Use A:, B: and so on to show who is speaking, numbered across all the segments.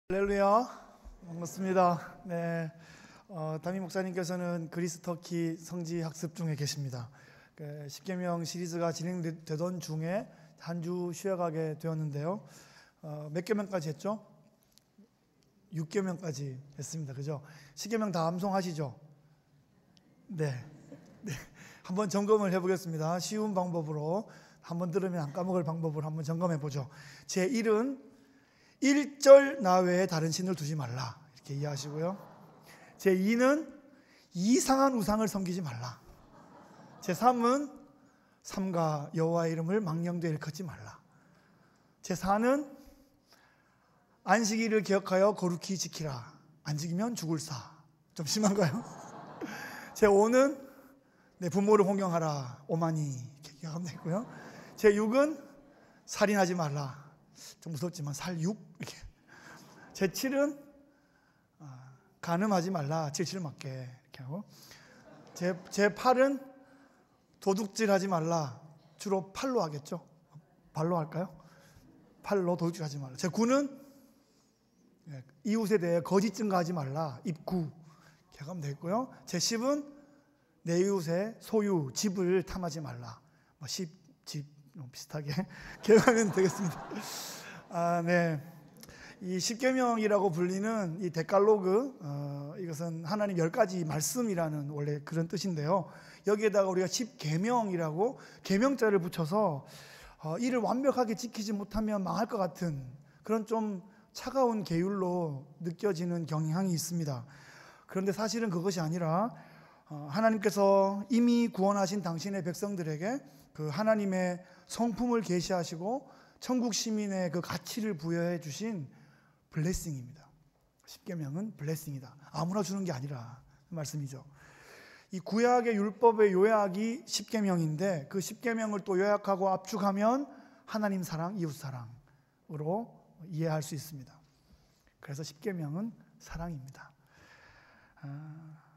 A: 할렐루야, 반갑습니다. 네, 담임 목사님께서는 그리스 터키 성지 학습 중에 계십니다. 십계명 시리즈가 진행되던 중에 한 주 쉬어가게 되었는데요. 몇 계명까지 했죠? 6계명까지 했습니다. 그죠? 십계명 다 암송하시죠? 네. 한번 점검을 해보겠습니다. 쉬운 방법으로 한번 들으면 안 까먹을 방법으로 한번 점검해 보죠. 제1은 1절 나 외에 다른 신을 두지 말라, 이렇게 이해하시고요. 제2는 이상한 우상을 섬기지 말라. 제3은 삼가 여호와의 이름을 망령되이 일컫지 말라. 제4는 안식일을 기억하여 거룩히 지키라. 안 지키면 죽을 사. 좀 심한가요? 제5는 내 부모를 홍경하라. 오만이, 이렇게 기억하면 되고요. 제6은 살인하지 말라. 좀 무섭지만 살육, 이렇게. 제7은 간음하지 말라. 질질 맞게, 이렇게 하고. 제8은 도둑질하지 말라. 주로 팔로 하겠죠? 발로 할까요? 팔로 도둑질하지 말라. 제9는 이웃에 대해 거짓 증거하지 말라. 입구, 이렇게 하면 되겠고요. 제10은 내 이웃의 소유, 집을 탐하지 말라. 집 비슷하게 기억하면 되겠습니다. 네. 이 십계명이라고 불리는 이 데칼로그, 이것은 하나님 10가지 말씀이라는 원래 그런 뜻인데요. 여기에다가 우리가 십계명이라고 계명자를 붙여서 이를 완벽하게 지키지 못하면 망할 것 같은 그런 좀 차가운 계율로 느껴지는 경향이 있습니다. 그런데 사실은 그것이 아니라 하나님께서 이미 구원하신 당신의 백성들에게 그 하나님의 성품을 계시하시고 천국 시민의 그 가치를 부여해 주신 블레싱입니다. 십계명은 블레싱이다. 아무나 주는 게 아니라 말씀이죠. 이 구약의 율법의 요약이 십계명인데 그 십계명을 또 요약하고 압축하면 하나님 사랑, 이웃 사랑으로 이해할 수 있습니다. 그래서 십계명은 사랑입니다.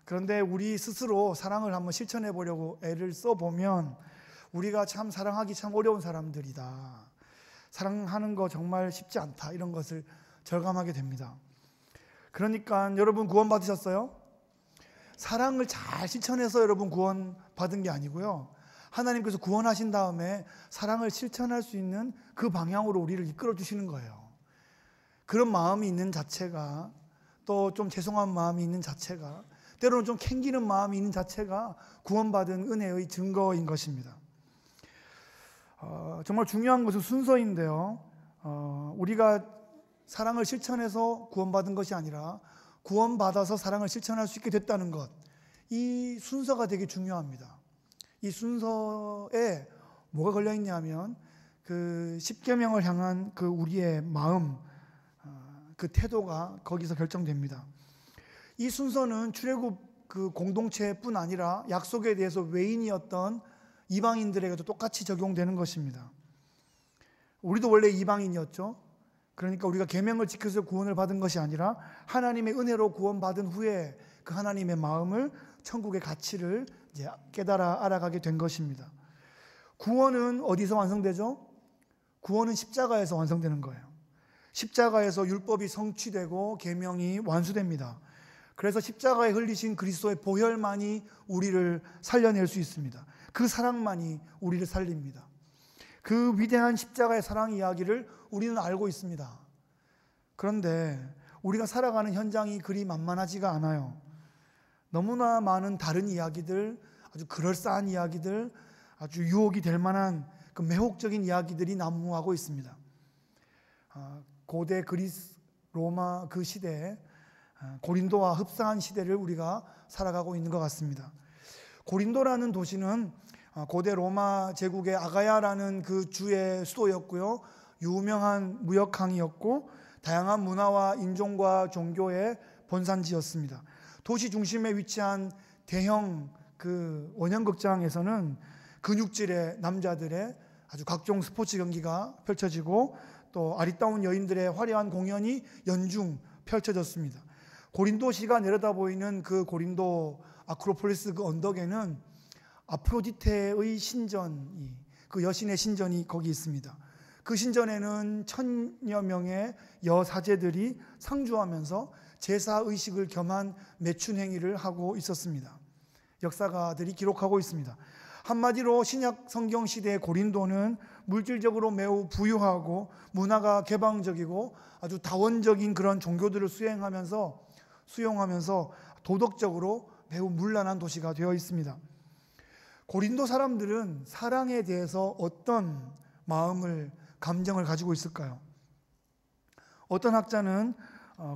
A: 그런데 우리 스스로 사랑을 한번 실천해 보려고 애를 써보면 우리가 참 사랑하기 참 어려운 사람들이다. 사랑하는 거 정말 쉽지 않다. 이런 것을 절감하게 됩니다. 그러니까 여러분 구원 받으셨어요? 사랑을 잘 실천해서 여러분 구원 받은 게 아니고요. 하나님께서 구원하신 다음에 사랑을 실천할 수 있는 그 방향으로 우리를 이끌어 주시는 거예요. 그런 마음이 있는 자체가, 또 좀 죄송한 마음이 있는 자체가, 때로는 좀 캥기는 마음이 있는 자체가 구원받은 은혜의 증거인 것입니다. 정말 중요한 것은 순서인데요. 우리가 사랑을 실천해서 구원받은 것이 아니라 구원받아서 사랑을 실천할 수 있게 됐다는 것, 이 순서가 되게 중요합니다. 이 순서에 뭐가 걸려있냐면 그 십계명을 향한 그 우리의 마음, 그 태도가 거기서 결정됩니다. 이 순서는 출애굽 그 공동체뿐 아니라 약속에 대해서 외인이었던 이방인들에게도 똑같이 적용되는 것입니다. 우리도 원래 이방인이었죠. 그러니까 우리가 계명을 지켜서 구원을 받은 것이 아니라 하나님의 은혜로 구원받은 후에 그 하나님의 마음을, 천국의 가치를 이제 깨달아 알아가게 된 것입니다. 구원은 어디서 완성되죠? 구원은 십자가에서 완성되는 거예요. 십자가에서 율법이 성취되고 계명이 완수됩니다. 그래서 십자가에 흘리신 그리스도의 보혈만이 우리를 살려낼 수 있습니다. 그 사랑만이 우리를 살립니다. 그 위대한 십자가의 사랑 이야기를 우리는 알고 있습니다. 그런데 우리가 살아가는 현장이 그리 만만하지가 않아요. 너무나 많은 다른 이야기들, 아주 그럴싸한 이야기들, 아주 유혹이 될 만한 그 매혹적인 이야기들이 난무하고 있습니다. 고대 그리스, 로마 그 시대에 고린도와 흡사한 시대를 우리가 살아가고 있는 것 같습니다. 고린도라는 도시는 고대 로마 제국의 아가야라는 그 주의 수도였고요. 유명한 무역항이었고 다양한 문화와 인종과 종교의 본산지였습니다. 도시 중심에 위치한 대형 그 원형극장에서는 근육질의 남자들의 아주 각종 스포츠 경기가 펼쳐지고 또 아리따운 여인들의 화려한 공연이 연중 펼쳐졌습니다. 고린도시가 내려다 보이는 그 고린도 아크로폴리스 그 언덕에는 아프로디테의 신전이, 그 여신의 신전이 거기 있습니다. 그 신전에는 1000여 명의 여사제들이 상주하면서 제사의식을 겸한 매춘 행위를 하고 있었습니다. 역사가들이 기록하고 있습니다. 한마디로 신약 성경 시대의 고린도는 물질적으로 매우 부유하고 문화가 개방적이고 아주 다원적인 그런 종교들을 수용하면서 도덕적으로 매우 문란한 도시가 되어 있습니다. 고린도 사람들은 사랑에 대해서 어떤 감정을 가지고 있을까요? 어떤 학자는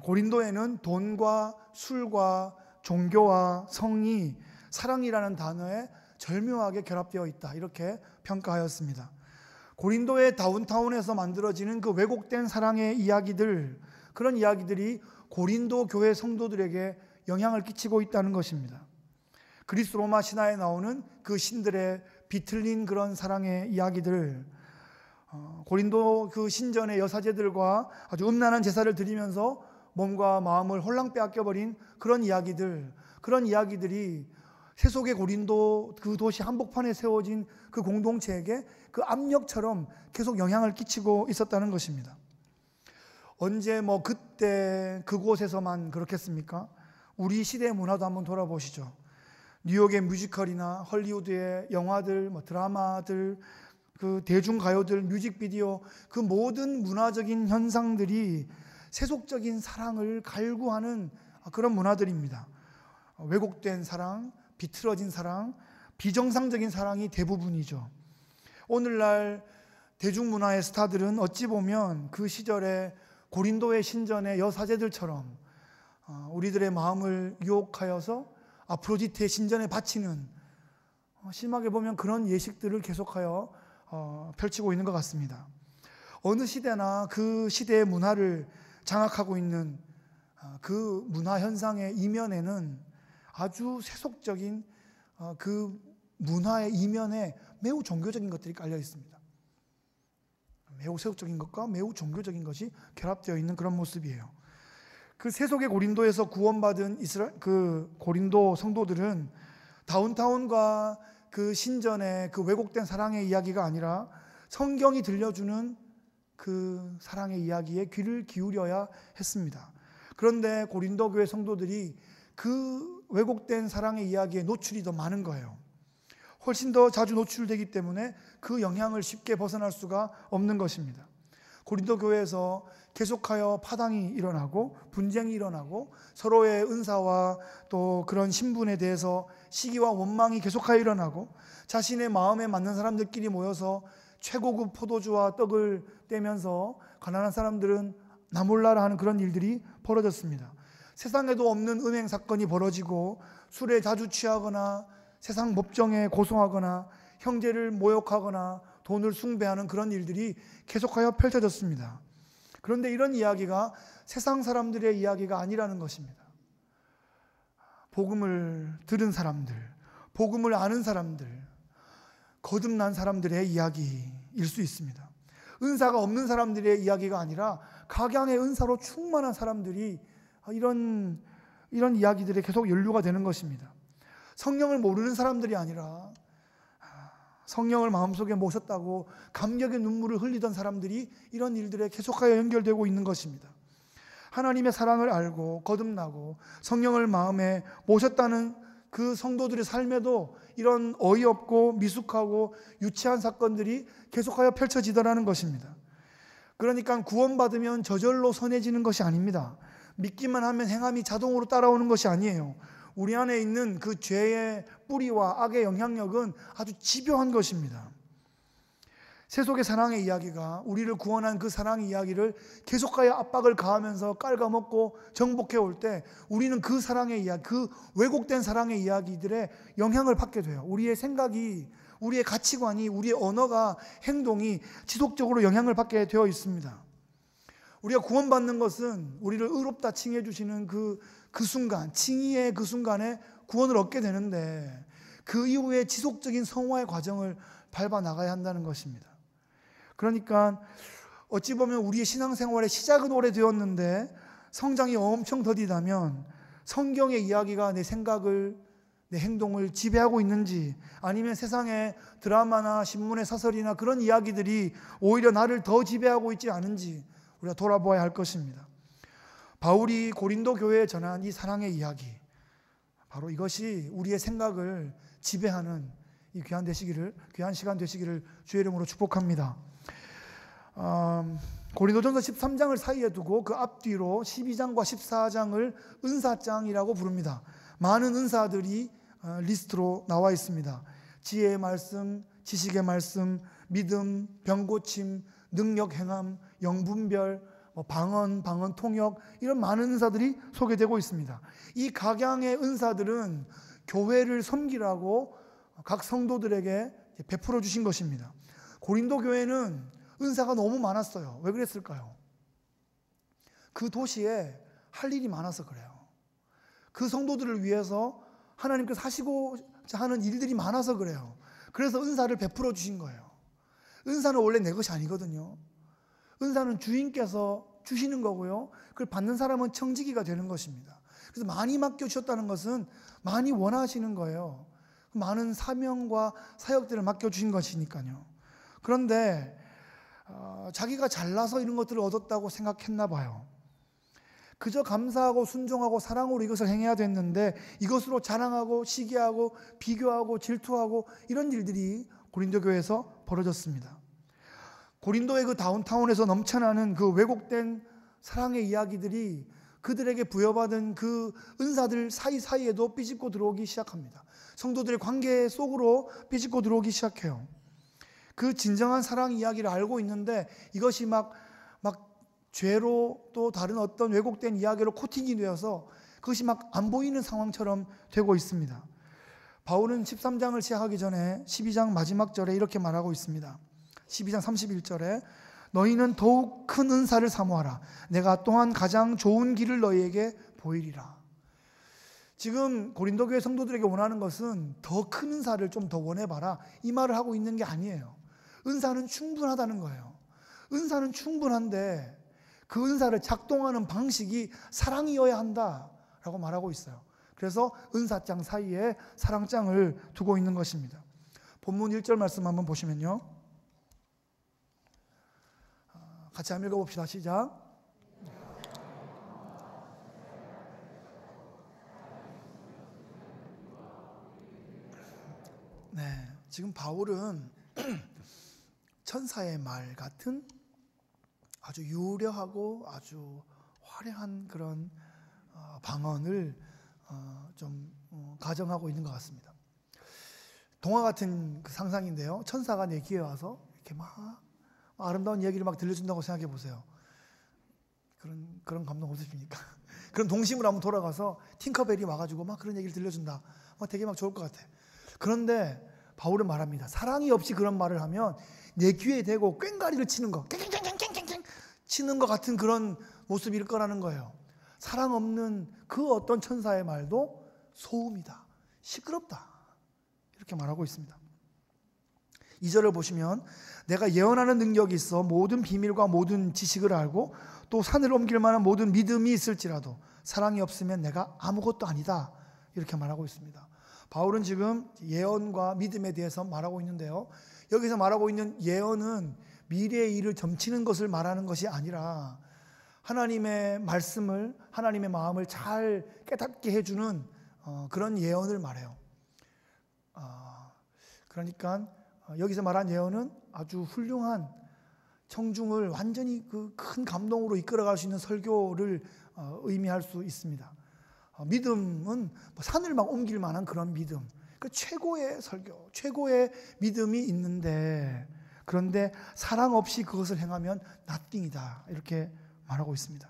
A: 고린도에는 돈과 술과 종교와 성이 사랑이라는 단어에 절묘하게 결합되어 있다, 이렇게 평가하였습니다. 고린도의 다운타운에서 만들어지는 그 왜곡된 사랑의 이야기들, 그런 이야기들이 고린도 교회 성도들에게 영향을 끼치고 있다는 것입니다. 그리스 로마 신화에 나오는 그 신들의 비틀린 그런 사랑의 이야기들, 고린도 그 신전의 여사제들과 아주 음란한 제사를 드리면서 몸과 마음을 홀랑 빼앗겨버린 그런 이야기들이 세속의 고린도 그 도시 한복판에 세워진 그 공동체에게 그 압력처럼 계속 영향을 끼치고 있었다는 것입니다. 언제 그때 그곳에서만 그렇겠습니까? 우리 시대의 문화도 한번 돌아보시죠. 뉴욕의 뮤지컬이나 헐리우드의 영화들, 드라마들, 그 대중가요들, 뮤직비디오, 그 모든 문화적인 현상들이 세속적인 사랑을 갈구하는 그런 문화들입니다. 왜곡된 사랑, 비틀어진 사랑, 비정상적인 사랑이 대부분이죠. 오늘날 대중문화의 스타들은 어찌 보면 그 시절에 고린도의 신전의 여사제들처럼 우리들의 마음을 유혹하여서 아프로디테의 신전에 바치는, 심하게 보면 그런 예식들을 계속하여 펼치고 있는 것 같습니다. 어느 시대나 그 시대의 문화를 장악하고 있는 그 문화 현상의 이면에는 아주 세속적인 그 문화의 이면에 매우 종교적인 것들이 깔려 있습니다. 매우 세속적인 것과 매우 종교적인 것이 결합되어 있는 그런 모습이에요. 그 세속의 고린도에서 구원받은 그 고린도 성도들은 다운타운과 그 신전의 그 왜곡된 사랑의 이야기가 아니라 성경이 들려주는 그 사랑의 이야기에 귀를 기울여야 했습니다. 그런데 고린도 교회 성도들이 그 왜곡된 사랑의 이야기에 노출이 더 많은 거예요. 훨씬 더 자주 노출되기 때문에 그 영향을 쉽게 벗어날 수가 없는 것입니다. 고린도 교회에서 계속하여 파당이 일어나고 분쟁이 일어나고 서로의 은사와 또 그런 신분에 대해서 시기와 원망이 계속하여 일어나고 자신의 마음에 맞는 사람들끼리 모여서 최고급 포도주와 떡을 떼면서 가난한 사람들은 나 몰라라 하는 그런 일들이 벌어졌습니다. 세상에도 없는 음행 사건이 벌어지고 술에 자주 취하거나 세상 법정에 고소하거나 형제를 모욕하거나 돈을 숭배하는 그런 일들이 계속하여 펼쳐졌습니다. 그런데 이런 이야기가 세상 사람들의 이야기가 아니라는 것입니다. 복음을 들은 사람들, 복음을 아는 사람들, 거듭난 사람들의 이야기일 수 있습니다. 은사가 없는 사람들의 이야기가 아니라 각양의 은사로 충만한 사람들이 이런 이야기들에 계속 연루가 되는 것입니다. 성령을 모르는 사람들이 아니라 성령을 마음속에 모셨다고 감격의 눈물을 흘리던 사람들이 이런 일들에 계속하여 연결되고 있는 것입니다. 하나님의 사랑을 알고 거듭나고 성령을 마음에 모셨다는 그 성도들의 삶에도 이런 어이없고 미숙하고 유치한 사건들이 계속하여 펼쳐지더라는 것입니다. 그러니까 구원받으면 저절로 선해지는 것이 아닙니다. 믿기만 하면 행함이 자동으로 따라오는 것이 아니에요. 우리 안에 있는 그 죄의 뿌리와 악의 영향력은 아주 집요한 것입니다. 세속의 사랑의 이야기가 우리를 구원한 그 사랑의 이야기를 계속하여 압박을 가하면서 깔아먹고 정복해 올 때 우리는 그 사랑의 이야기, 그 왜곡된 사랑의 이야기들에 영향을 받게 돼요. 우리의 생각이, 우리의 가치관이, 우리의 언어가, 행동이 지속적으로 영향을 받게 되어 있습니다. 우리가 구원받는 것은 우리를 의롭다 칭해 주시는 그 순간, 칭의의 그 순간에 구원을 얻게 되는데 그 이후에 지속적인 성화의 과정을 밟아 나가야 한다는 것입니다. 그러니까 어찌 보면 우리의 신앙생활의 시작은 오래되었는데 성장이 엄청 더디다면 성경의 이야기가 내 생각을, 내 행동을 지배하고 있는지, 아니면 세상의 드라마나 신문의 사설이나 그런 이야기들이 오히려 나를 더 지배하고 있지 않은지 우리가 돌아보아야 할 것입니다. 바울이 고린도 교회에 전한 이 사랑의 이야기, 바로 이것이 우리의 생각을 지배하는 이 귀한 시간 되시기를 주의 이름으로 축복합니다. 고린도전서 13장을 사이에 두고 그 앞뒤로 12장과 14장을 은사장이라고 부릅니다. 많은 은사들이 리스트로 나와 있습니다. 지혜의 말씀, 지식의 말씀, 믿음, 병고침, 능력 행함, 영분별, 방언 통역, 이런 많은 은사들이 소개되고 있습니다. 이 각양의 은사들은 교회를 섬기라고 각 성도들에게 베풀어 주신 것입니다. 고린도 교회는 은사가 너무 많았어요. 왜 그랬을까요? 그 도시에 할 일이 많아서 그래요. 그 성도들을 위해서 하나님께서 하시고자 하는 일들이 많아서 그래요. 그래서 은사를 베풀어 주신 거예요. 은사는 원래 내 것이 아니거든요. 은사는 주인께서 주시는 거고요. 그걸 받는 사람은 청지기가 되는 것입니다. 그래서 많이 맡겨주셨다는 것은 많이 원하시는 거예요. 많은 사명과 사역들을 맡겨주신 것이니까요. 그런데 자기가 잘나서 이런 것들을 얻었다고 생각했나 봐요. 그저 감사하고 순종하고 사랑으로 이것을 행해야 됐는데 이것으로 자랑하고 시기하고 비교하고 질투하고 이런 일들이 고린도 교회에서 벌어졌습니다. 고린도의 그 다운타운에서 넘쳐나는 그 왜곡된 사랑의 이야기들이 그들에게 부여받은 그 은사들 사이사이에도 삐집고 들어오기 시작합니다. 성도들의 관계 속으로 삐집고 들어오기 시작해요. 그 진정한 사랑 이야기를 알고 있는데 이것이 막 죄로 또 다른 어떤 왜곡된 이야기로 코팅이 되어서 그것이 막 안 보이는 상황처럼 되고 있습니다. 바울은 13장을 시작하기 전에 12장 마지막 절에 이렇게 말하고 있습니다. 12장 31절에 너희는 더욱 큰 은사를 사모하라. 내가 또한 가장 좋은 길을 너희에게 보이리라. 지금 고린도 교회 성도들에게 원하는 것은 더 큰 은사를 좀 더 원해봐라, 이 말을 하고 있는 게 아니에요. 은사는 충분하다는 거예요. 은사는 충분한데 그 은사를 작동하는 방식이 사랑이어야 한다라고 말하고 있어요. 그래서 은사장 사이에 사랑장을 두고 있는 것입니다. 본문 1절 말씀 한번 보시면요, 같이 한번 읽어봅시다. 시작. 네, 지금 바울은 천사의 말 같은 아주 유려하고 아주 화려한 그런 방언을 좀 가정하고 있는 것 같습니다. 동화 같은 그 상상인데요, 천사가 내 귀에 와서 이렇게 막 아름다운 얘기를 막 들려준다고 생각해 보세요. 그런 감동 없으십니까? 그런 동심으로 한번 돌아가서 팅커벨이 와가지고 막 그런 얘기를 들려준다. 되게 막 좋을 것 같아. 그런데 바울은 말합니다. 사랑이 없이 그런 말을 하면 내 귀에 대고 꽹가리를 치는 거, 깽깽깽깽깽깽 치는 것 같은 그런 모습일 거라는 거예요. 사랑 없는 그 어떤 천사의 말도 소음이다, 시끄럽다, 이렇게 말하고 있습니다. 2절을 보시면 내가 예언하는 능력이 있어 모든 비밀과 모든 지식을 알고 또 산을 옮길 만한 모든 믿음이 있을지라도 사랑이 없으면 내가 아무것도 아니다, 이렇게 말하고 있습니다. 바울은 지금 예언과 믿음에 대해서 말하고 있는데요, 여기서 말하고 있는 예언은 미래의 일을 점치는 것을 말하는 것이 아니라 하나님의 말씀을, 하나님의 마음을 잘 깨닫게 해주는 그런 예언을 말해요. 그러니까 여기서 말한 예언은 아주 훌륭한 청중을 완전히 그 큰 감동으로 이끌어갈 수 있는 설교를 의미할 수 있습니다. 믿음은 산을 막 옮길 만한 그런 믿음, 그 최고의 설교, 최고의 믿음이 있는데, 그런데 사랑 없이 그것을 행하면 nothing이다, 이렇게 말하고 있습니다.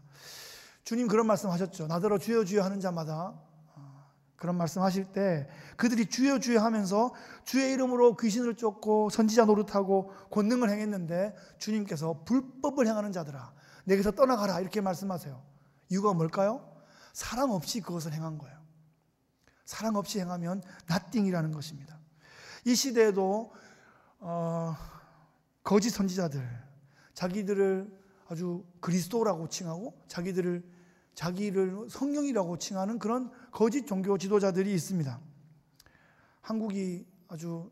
A: 주님 그런 말씀하셨죠. 나더러 주여 주여 하는 자마다, 그런 말씀하실 때 그들이 주여 주여 하면서 주의 이름으로 귀신을 쫓고 선지자 노릇하고 권능을 행했는데 주님께서 불법을 행하는 자들아 내게서 떠나가라, 이렇게 말씀하세요. 이유가 뭘까요? 사랑 없이 그것을 행한 거예요. 사랑 없이 행하면 nothing이라는 것입니다. 이 시대에도 거짓 선지자들, 자기들을 아주 그리스도라고 칭하고 자기를 성령이라고 칭하는 그런 거짓 종교 지도자들이 있습니다. 한국이 아주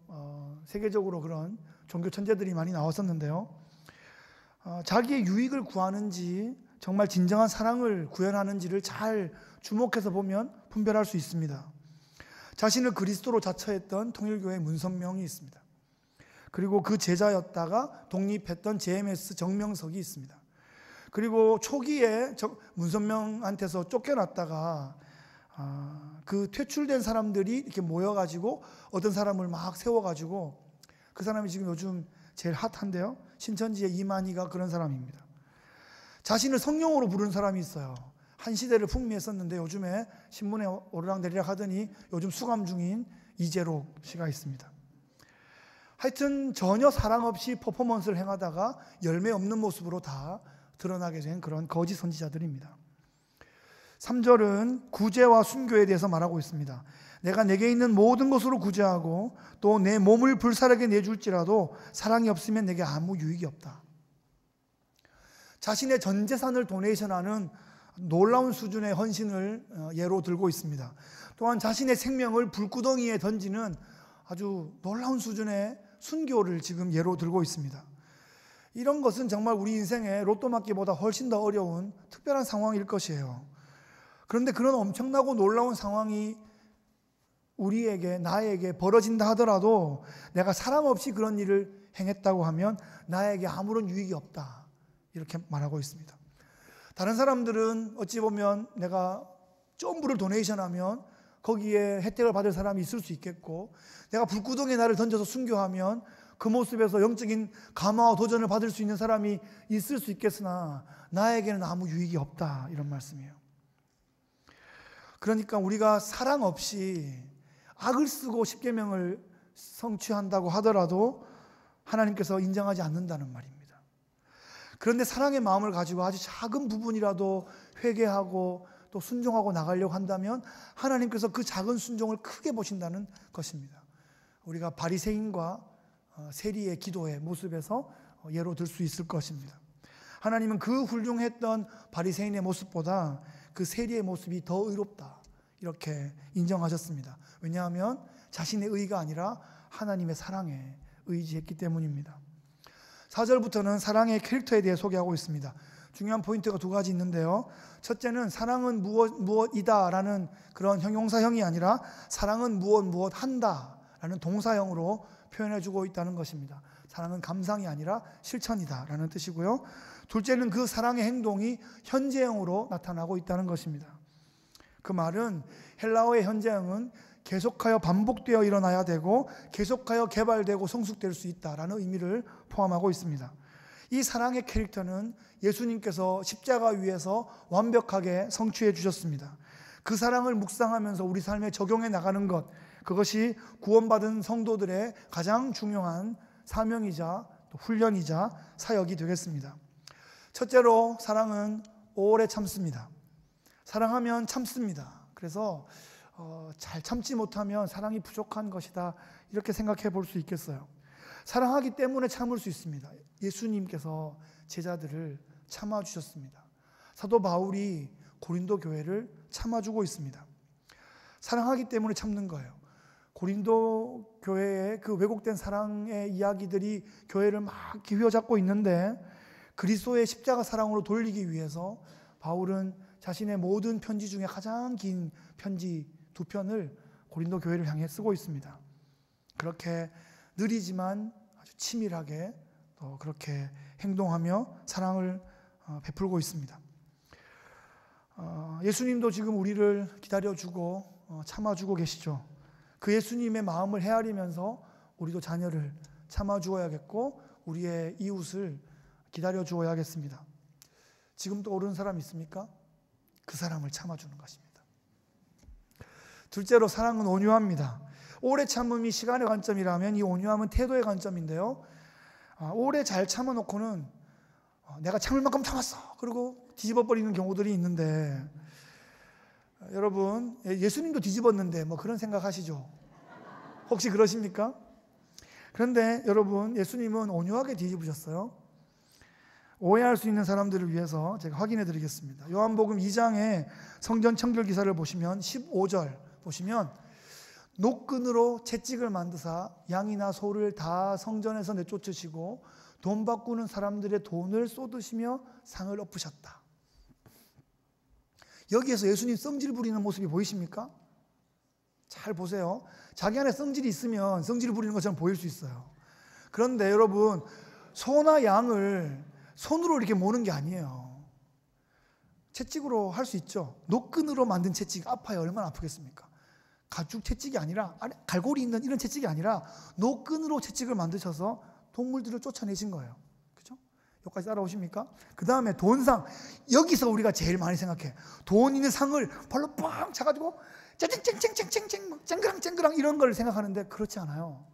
A: 세계적으로 그런 종교 천재들이 많이 나왔었는데요. 자기의 유익을 구하는지 정말 진정한 사랑을 구현하는지를 잘 주목해서 보면 분별할 수 있습니다. 자신을 그리스도로 자처했던 통일교회 문선명이 있습니다. 그리고 그 제자였다가 독립했던 JMS 정명석이 있습니다. 그리고 초기에 문선명한테서 쫓겨났다가 그 퇴출된 사람들이 이렇게 모여가지고 어떤 사람을 막 세워가지고 그 사람이 지금 요즘 제일 핫한데요. 신천지의 이만희가 그런 사람입니다. 자신을 성령으로 부르는 사람이 있어요. 한 시대를 풍미했었는데 요즘에 신문에 오르락내리락 하더니 요즘 수감 중인 이재록 씨가 있습니다. 하여튼 전혀 사랑 없이 퍼포먼스를 행하다가 열매 없는 모습으로 다 드러나게 된 그런 거짓 선지자들입니다. 3절은 구제와 순교에 대해서 말하고 있습니다. 내가 내게 있는 모든 것으로 구제하고 또 내 몸을 불살에게 내줄지라도 사랑이 없으면 내게 아무 유익이 없다. 자신의 전 재산을 도네이션하는 놀라운 수준의 헌신을 예로 들고 있습니다. 또한 자신의 생명을 불구덩이에 던지는 아주 놀라운 수준의 순교를 지금 예로 들고 있습니다. 이런 것은 정말 우리 인생의 로또 맞기보다 훨씬 더 어려운 특별한 상황일 것이에요. 그런데 그런 엄청나고 놀라운 상황이 우리에게, 나에게 벌어진다 하더라도 내가 사랑 없이 그런 일을 행했다고 하면 나에게 아무런 유익이 없다, 이렇게 말하고 있습니다. 다른 사람들은 어찌 보면 내가 점부를 도네이션하면 거기에 혜택을 받을 사람이 있을 수 있겠고, 내가 불구덩이에 나를 던져서 순교하면 그 모습에서 영적인 감화와 도전을 받을 수 있는 사람이 있을 수 있겠으나 나에게는 아무 유익이 없다, 이런 말씀이에요. 그러니까 우리가 사랑 없이 악을 쓰고 십계명을 성취한다고 하더라도 하나님께서 인정하지 않는다는 말입니다. 그런데 사랑의 마음을 가지고 아주 작은 부분이라도 회개하고 또 순종하고 나가려고 한다면 하나님께서 그 작은 순종을 크게 보신다는 것입니다. 우리가 바리새인과 세리의 기도의 모습에서 예로 들 수 있을 것입니다. 하나님은 그 훌륭했던 바리새인의 모습보다 그 세리의 모습이 더 의롭다, 이렇게 인정하셨습니다. 왜냐하면 자신의 의가 아니라 하나님의 사랑에 의지했기 때문입니다. 4절부터는 사랑의 캐릭터에 대해 소개하고 있습니다. 중요한 포인트가 두 가지 있는데요. 첫째는 사랑은 무엇이다 라는 그런 형용사형이 아니라 사랑은 무엇 한다 라는 동사형으로 표현해주고 있다는 것입니다. 사랑은 감상이 아니라 실천이다 라는 뜻이고요. 둘째는 그 사랑의 행동이 현재형으로 나타나고 있다는 것입니다. 그 말은 헬라어의 현재형은 계속하여 반복되어 일어나야 되고 계속하여 개발되고 성숙될 수 있다라는 의미를 포함하고 있습니다. 이 사랑의 캐릭터는 예수님께서 십자가 위에서 완벽하게 성취해 주셨습니다. 그 사랑을 묵상하면서 우리 삶에 적용해 나가는 것, 그것이 구원받은 성도들의 가장 중요한 사명이자 또 훈련이자 사역이 되겠습니다. 첫째로 사랑은 오래 참습니다. 사랑하면 참습니다. 그래서 잘 참지 못하면 사랑이 부족한 것이다, 이렇게 생각해 볼 수 있겠어요. 사랑하기 때문에 참을 수 있습니다. 예수님께서 제자들을 참아주셨습니다. 사도 바울이 고린도 교회를 참아주고 있습니다. 사랑하기 때문에 참는 거예요. 고린도 교회의 그 왜곡된 사랑의 이야기들이 교회를 막 휘어잡고 있는데 그리스도의 십자가 사랑으로 돌리기 위해서 바울은 자신의 모든 편지 중에 가장 긴 편지 2편을 고린도 교회를 향해 쓰고 있습니다. 그렇게 느리지만 아주 치밀하게 또 그렇게 행동하며 사랑을 베풀고 있습니다. 예수님도 지금 우리를 기다려주고 참아주고 계시죠. 그 예수님의 마음을 헤아리면서 우리도 자녀를 참아주어야겠고 우리의 이웃을 기다려주어야겠습니다. 지금 떠오르는 사람 있습니까? 그 사람을 참아주는 것입니다. 둘째로 사랑은 온유합니다. 오래 참음이 시간의 관점이라면 이 온유함은 태도의 관점인데요. 오래 잘 참아놓고는 내가 참을 만큼 참았어, 그리고 뒤집어버리는 경우들이 있는데, 여러분 예수님도 뒤집었는데 뭐 그런 생각하시죠? 혹시 그러십니까? 그런데 여러분 예수님은 온유하게 뒤집으셨어요. 오해할 수 있는 사람들을 위해서 제가 확인해 드리겠습니다. 요한복음 2장의 성전 청결 기사를 보시면 15절 보시면 노끈으로 채찍을 만드사 양이나 소를 다 성전에서 내쫓으시고 돈 바꾸는 사람들의 돈을 쏟으시며 상을 엎으셨다. 여기에서 예수님 성질 부리는 모습이 보이십니까? 잘 보세요. 자기 안에 성질이 있으면 성질 부리는 것처럼 보일 수 있어요. 그런데 여러분, 소나 양을 손으로 이렇게 모는 게 아니에요. 채찍으로 할 수 있죠. 노끈으로 만든 채찍 아파요. 얼마나 아프겠습니까? 가죽 채찍이 아니라, 갈고리 있는 이런 채찍이 아니라 노끈으로 채찍을 만드셔서 동물들을 쫓아내신 거예요. 그죠? 여기까지 따라오십니까? 그 다음에 돈상. 여기서 우리가 제일 많이 생각해. 돈 있는 상을 발로 뻥 차가지고 쨍쨍쨍쨍쨍쨍 쨍그랑 이런 걸 생각하는데 그렇지 않아요.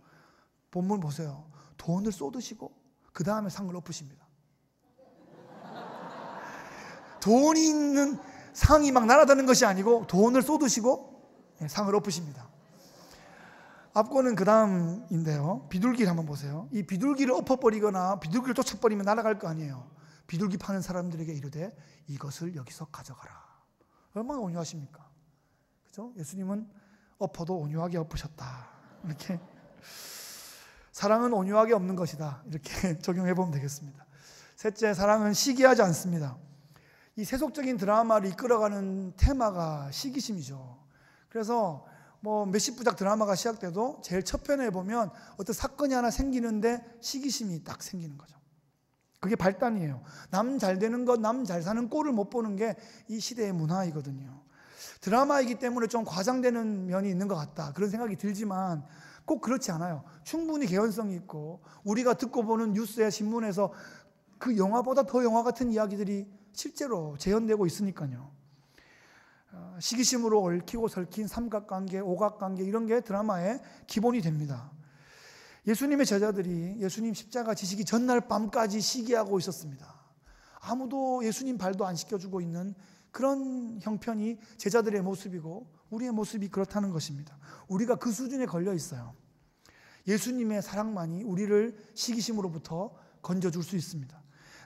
A: 본문 보세요. 돈을 쏟으시고 그 다음에 상을 엎으십니다. 돈이 있는 상이 막 날아다니는 것이 아니고 돈을 쏟으시고 상을 엎으십니다. 앞거는 그 다음인데요. 비둘기를 한번 보세요. 이 비둘기를 엎어버리거나 비둘기를 쫓아버리면 날아갈 거 아니에요. 비둘기 파는 사람들에게 이르되 이것을 여기서 가져가라. 얼마나 온유하십니까? 그죠? 예수님은 엎어도 온유하게 엎으셨다. 이렇게 사랑은 온유하게 엎는 것이다. 이렇게 적용해 보면 되겠습니다. 셋째, 사랑은 시기하지 않습니다. 이 세속적인 드라마를 이끌어가는 테마가 시기심이죠. 그래서 뭐 몇십 부작 드라마가 시작돼도 제일 첫 편에 보면 어떤 사건이 하나 생기는데 시기심이 딱 생기는 거죠. 그게 발단이에요. 남 잘 되는 것, 남 잘 사는 꼴을 못 보는 게 이 시대의 문화이거든요. 드라마이기 때문에 좀 과장되는 면이 있는 것 같다, 그런 생각이 들지만 꼭 그렇지 않아요. 충분히 개연성이 있고 우리가 듣고 보는 뉴스야 신문에서 그 영화보다 더 영화 같은 이야기들이 실제로 재현되고 있으니까요. 시기심으로 얽히고 설킨 삼각관계, 오각관계, 이런 게 드라마의 기본이 됩니다. 예수님의 제자들이 예수님 십자가 지시기 전날 밤까지 시기하고 있었습니다. 아무도 예수님 발도 안 씻겨주고 있는 그런 형편이 제자들의 모습이고 우리의 모습이 그렇다는 것입니다. 우리가 그 수준에 걸려 있어요. 예수님의 사랑만이 우리를 시기심으로부터 건져줄 수 있습니다.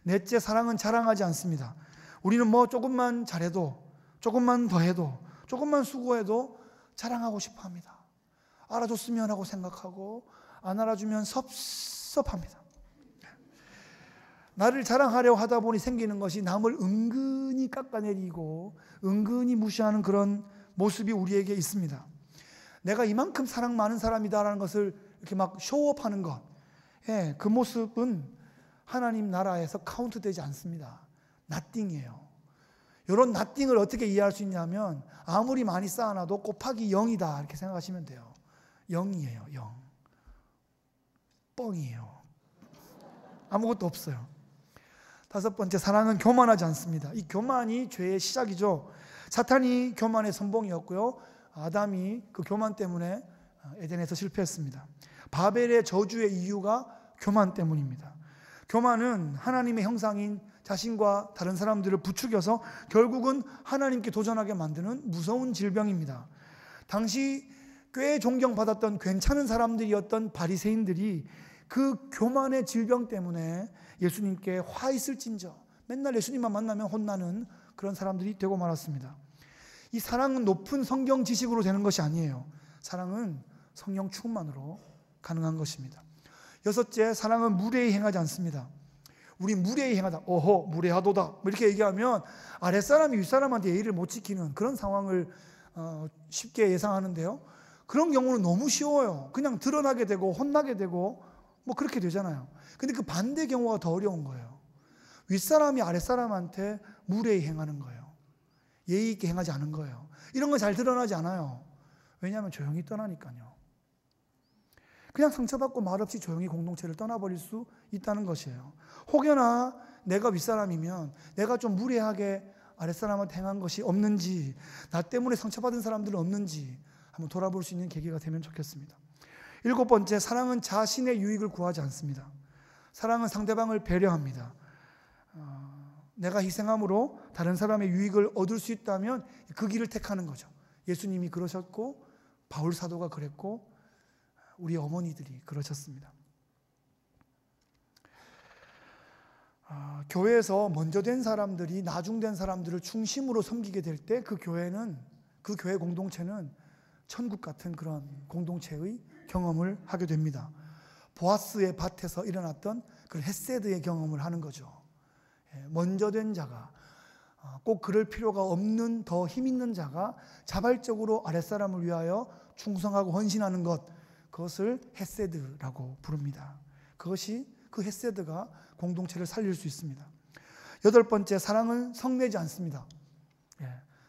A: 넷째, 사랑은 자랑하지 않습니다. 우리는 뭐 조금만 잘해도, 조금만 더해도, 조금만 수고해도 자랑하고 싶어 합니다. 알아줬으면 하고 생각하고 안 알아주면 섭섭합니다. 나를 자랑하려고 하다 보니 생기는 것이 남을 은근히 깎아내리고 은근히 무시하는 그런 모습이 우리에게 있습니다. 내가 이만큼 사랑 많은 사람이다라는 것을 이렇게 막 쇼업하는 것, 그 모습은 하나님 나라에서 카운트되지 않습니다. 나띵이에요. 이런 나띵을 어떻게 이해할 수 있냐면 아무리 많이 쌓아놔도 곱하기 0이다 이렇게 생각하시면 돼요. 0이에요. 0. 뻥이에요. 아무것도 없어요. 다섯 번째, 사랑은 교만하지 않습니다. 이 교만이 죄의 시작이죠. 사탄이 교만의 선봉이었고요. 아담이 그 교만 때문에 에덴에서 실패했습니다. 바벨의 저주의 이유가 교만 때문입니다. 교만은 하나님의 형상인 자신과 다른 사람들을 부추겨서 결국은 하나님께 도전하게 만드는 무서운 질병입니다. 당시 꽤 존경받았던 괜찮은 사람들이었던 바리새인들이 그 교만의 질병 때문에 예수님께 화 있을진저 맨날 예수님만 만나면 혼나는 그런 사람들이 되고 말았습니다. 이 사랑은 높은 성경 지식으로 되는 것이 아니에요. 사랑은 성령 충만으로 가능한 것입니다. 여섯째, 사랑은 무례히 행하지 않습니다. 우리 무례히 행하다, 어허 무례하도다 뭐 이렇게 얘기하면 아랫사람이 윗사람한테 예의를 못 지키는 그런 상황을 쉽게 예상하는데요. 그런 경우는 너무 쉬워요. 그냥 드러나게 되고 혼나게 되고 뭐 그렇게 되잖아요. 근데 그 반대 경우가 더 어려운 거예요. 윗사람이 아랫사람한테 무례히 행하는 거예요. 예의 있게 행하지 않은 거예요. 이런 거 잘 드러나지 않아요. 왜냐하면 조용히 떠나니까요. 그냥 상처받고 말없이 조용히 공동체를 떠나버릴 수 있다는 것이에요. 혹여나 내가 윗사람이면 내가 좀 무례하게 아랫사람한테 행한 것이 없는지, 나 때문에 상처받은 사람들은 없는지 한번 돌아볼 수 있는 계기가 되면 좋겠습니다. 일곱 번째, 사랑은 자신의 유익을 구하지 않습니다. 사랑은 상대방을 배려합니다. 내가 희생함으로 다른 사람의 유익을 얻을 수 있다면 그 길을 택하는 거죠. 예수님이 그러셨고 바울 사도가 그랬고 우리 어머니들이 그러셨습니다. 교회에서 먼저 된 사람들이 나중된 사람들을 중심으로 섬기게 될 때 그 교회는, 그 교회 공동체는 천국 같은 그런 공동체의 경험을 하게 됩니다. 보아스의 밭에서 일어났던 그 헤세드의 경험을 하는 거죠. 먼저 된 자가, 꼭 그럴 필요가 없는 더 힘 있는 자가 자발적으로 아랫사람을 위하여 충성하고 헌신하는 것, 그것을 헤세드라고 부릅니다. 그것이, 그 헤세드가 공동체를 살릴 수 있습니다. 8번째, 사랑은 성내지 않습니다.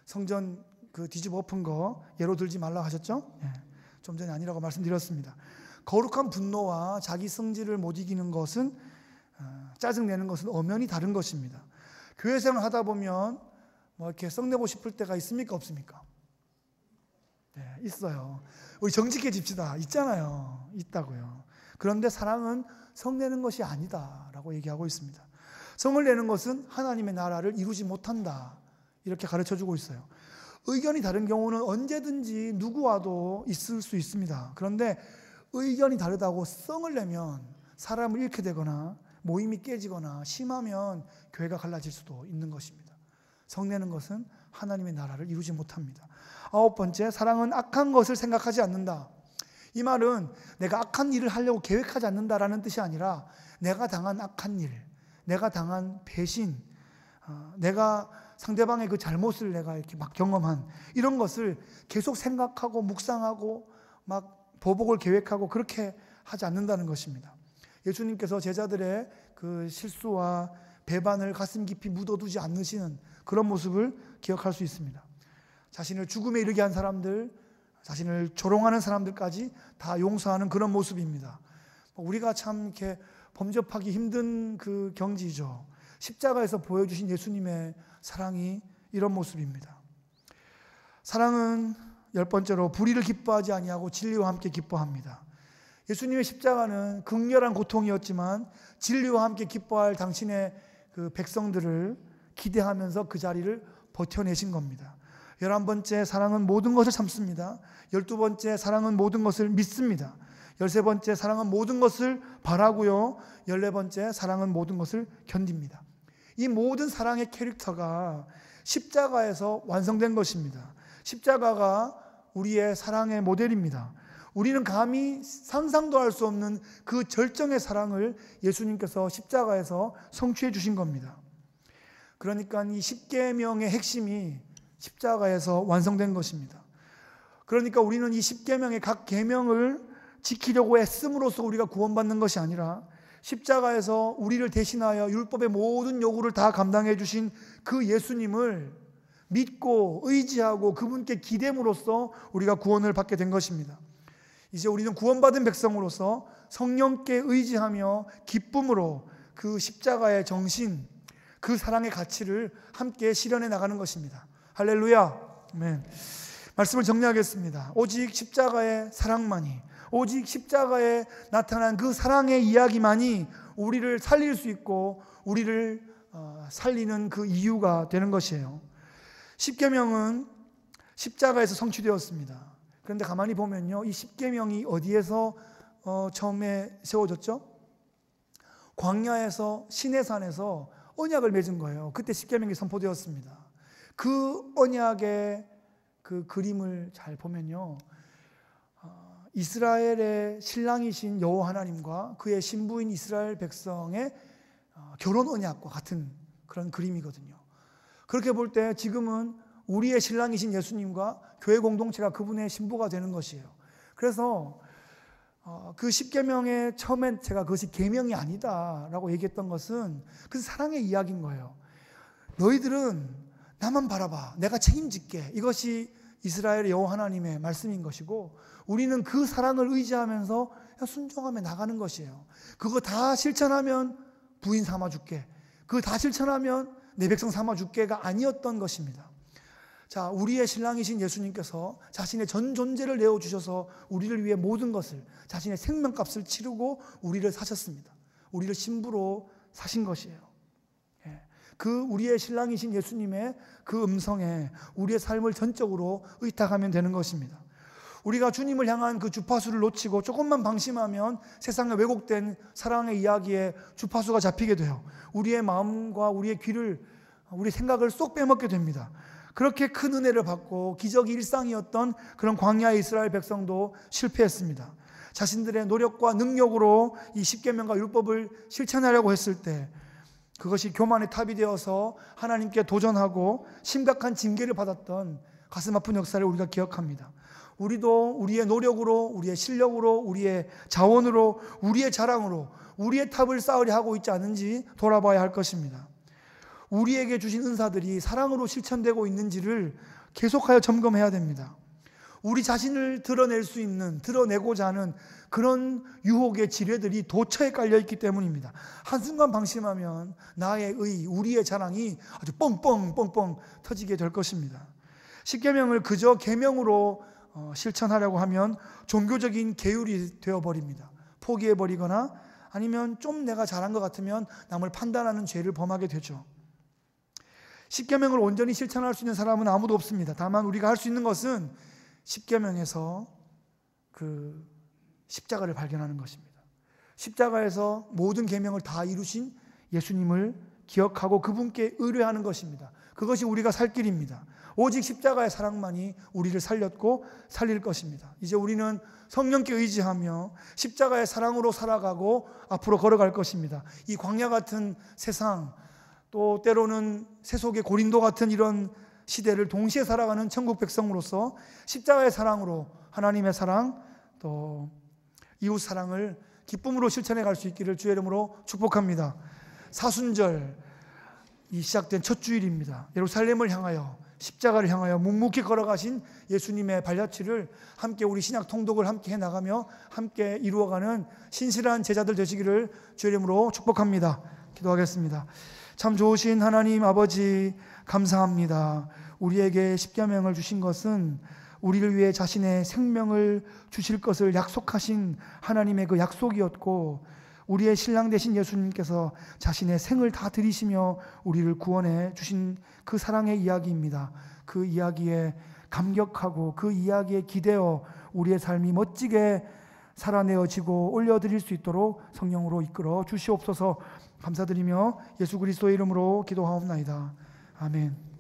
A: 성전 그 뒤집어 엎은 거 예로 들지 말라 하셨죠? 좀 전에 아니라고 말씀드렸습니다. 거룩한 분노와 자기 성질을 못 이기는 것은, 짜증내는 것은 엄연히 다른 것입니다. 교회 생활 하다 보면 뭐 이렇게 썩내고 싶을 때가 있습니까? 없습니까? 네, 있어요. 우리 정직해집시다. 있잖아요. 있다고요. 그런데 사랑은 성내는 것이 아니다라고 얘기하고 있습니다. 성을 내는 것은 하나님의 나라를 이루지 못한다, 이렇게 가르쳐주고 있어요. 의견이 다른 경우는 언제든지 누구와도 있을 수 있습니다. 그런데 의견이 다르다고 성을 내면 사람을 잃게 되거나 모임이 깨지거나 심하면 교회가 갈라질 수도 있는 것입니다. 성내는 것은 하나님의 나라를 이루지 못합니다. 9번째, 사랑은 악한 것을 생각하지 않는다. 이 말은 내가 악한 일을 하려고 계획하지 않는다라는 뜻이 아니라 내가 당한 악한 일, 내가 당한 배신, 내가 상대방의 그 잘못을 내가 이렇게 막 경험한 이런 것을 계속 생각하고 묵상하고 막 보복을 계획하고 그렇게 하지 않는다는 것입니다. 예수님께서 제자들의 그 실수와 배반을 가슴 깊이 묻어두지 않으시는 그런 모습을 기억할 수 있습니다. 자신을 죽음에 이르게 한 사람들, 자신을 조롱하는 사람들까지 다 용서하는 그런 모습입니다. 우리가 참 이렇게 범접하기 힘든 그 경지죠. 십자가에서 보여주신 예수님의 사랑이 이런 모습입니다. 사랑은 10번째로 불의를 기뻐하지 아니하고 진리와 함께 기뻐합니다. 예수님의 십자가는 극렬한 고통이었지만 진리와 함께 기뻐할 당신의 그 백성들을 기대하면서 그 자리를 버텨내신 겁니다. 11번째, 사랑은 모든 것을 참습니다. 12번째, 사랑은 모든 것을 믿습니다. 13번째, 사랑은 모든 것을 바라고요. 14번째, 사랑은 모든 것을 견딥니다. 이 모든 사랑의 캐릭터가 십자가에서 완성된 것입니다. 십자가가 우리의 사랑의 모델입니다. 우리는 감히 상상도 할 수 없는 그 절정의 사랑을 예수님께서 십자가에서 성취해 주신 겁니다. 그러니까 이 십계명의 핵심이 십자가에서 완성된 것입니다. 그러니까 우리는 이 십계명의 각 계명을 지키려고 애씀으로써 우리가 구원받는 것이 아니라 십자가에서 우리를 대신하여 율법의 모든 요구를 다 감당해 주신 그 예수님을 믿고 의지하고 그분께 기대므로써 우리가 구원을 받게 된 것입니다. 이제 우리는 구원받은 백성으로서 성령께 의지하며 기쁨으로 그 십자가의 정신, 그 사랑의 가치를 함께 실현해 나가는 것입니다. 할렐루야. 아멘. 말씀을 정리하겠습니다. 오직 십자가의 사랑만이, 오직 십자가에 나타난 그 사랑의 이야기만이 우리를 살릴 수 있고 우리를 살리는 그 이유가 되는 것이에요. 십계명은 십자가에서 성취되었습니다. 그런데 가만히 보면요, 이 십계명이 어디에서 처음에 세워졌죠? 광야에서, 시내산에서 언약을 맺은 거예요. 그때 십계명이 선포되었습니다. 그 언약의 그 그림을 잘 보면요, 이스라엘의 신랑이신 여호와 하나님과 그의 신부인 이스라엘 백성의 결혼 언약과 같은 그런 그림이거든요. 그렇게 볼 때 지금은 우리의 신랑이신 예수님과 교회 공동체가 그분의 신부가 되는 것이에요. 그래서 그 십계명의 처음엔 제가 그것이 계명이 아니다라고 얘기했던 것은 그 사랑의 이야기인 거예요. 너희들은 나만 바라봐, 내가 책임질게, 이것이 이스라엘의 여호와 하나님의 말씀인 것이고, 우리는 그 사랑을 의지하면서 순종하며 나가는 것이에요. 그거 다 실천하면 부인 삼아줄게, 그거 다 실천하면 내 백성 삼아줄게가 아니었던 것입니다. 자, 우리의 신랑이신 예수님께서 자신의 전 존재를 내어주셔서 우리를 위해 모든 것을, 자신의 생명값을 치르고 우리를 사셨습니다. 우리를 신부로 사신 것이에요. 그 우리의 신랑이신 예수님의 그 음성에 우리의 삶을 전적으로 의탁하면 되는 것입니다. 우리가 주님을 향한 그 주파수를 놓치고 조금만 방심하면 세상의 왜곡된 사랑의 이야기에 주파수가 잡히게 돼요. 우리의 마음과 우리의 귀를, 우리 생각을 쏙 빼먹게 됩니다. 그렇게 큰 은혜를 받고 기적이 일상이었던 그런 광야의 이스라엘 백성도 실패했습니다. 자신들의 노력과 능력으로 이 십계명과 율법을 실천하려고 했을 때 그것이 교만의 탑이 되어서 하나님께 도전하고 심각한 징계를 받았던 가슴 아픈 역사를 우리가 기억합니다. 우리도 우리의 노력으로, 우리의 실력으로, 우리의 자원으로, 우리의 자랑으로 우리의 탑을 쌓으려 하고 있지 않은지 돌아봐야 할 것입니다. 우리에게 주신 은사들이 사랑으로 실천되고 있는지를 계속하여 점검해야 됩니다. 우리 자신을 드러낼 수 있는, 드러내고자 하는 그런 유혹의 지뢰들이 도처에 깔려있기 때문입니다. 한순간 방심하면 나의 의, 우리의 자랑이 아주 뻥뻥 터지게 될 것입니다. 십계명을 그저 계명으로 실천하려고 하면 종교적인 계율이 되어버립니다. 포기해버리거나 아니면 좀 내가 잘한 것 같으면 남을 판단하는 죄를 범하게 되죠. 십계명을 온전히 실천할 수 있는 사람은 아무도 없습니다. 다만 우리가 할 수 있는 것은 십계명에서 그 십자가를 발견하는 것입니다. 십자가에서 모든 계명을 다 이루신 예수님을 기억하고 그분께 의뢰하는 것입니다. 그것이 우리가 살 길입니다. 오직 십자가의 사랑만이 우리를 살렸고 살릴 것입니다. 이제 우리는 성령께 의지하며 십자가의 사랑으로 살아가고 앞으로 걸어갈 것입니다. 이 광야 같은 세상, 또 때로는 세속의 고린도 같은 이런 시대를 동시에 살아가는 천국 백성으로서 십자가의 사랑으로 하나님의 사랑, 또 이웃 사랑을 기쁨으로 실천해 갈 수 있기를 주의 이름으로 축복합니다. 사순절 이 시작된 첫 주일입니다. 예루살렘을 향하여, 십자가를 향하여 묵묵히 걸어가신 예수님의 발자취를 함께 우리 신약 통독을 함께 해나가며 함께 이루어가는 신실한 제자들 되시기를 주의 이름으로 축복합니다. 기도하겠습니다. 참 좋으신 하나님 아버지, 감사합니다. 우리에게 십계명을 주신 것은 우리를 위해 자신의 생명을 주실 것을 약속하신 하나님의 그 약속이었고, 우리의 신랑 되신 예수님께서 자신의 생을 다 드리시며 우리를 구원해 주신 그 사랑의 이야기입니다. 그 이야기에 감격하고 그 이야기에 기대어 우리의 삶이 멋지게 살아내어지고 올려드릴 수 있도록 성령으로 이끌어 주시옵소서. 감사드리며 예수 그리스도의 이름으로 기도하옵나이다. 아멘.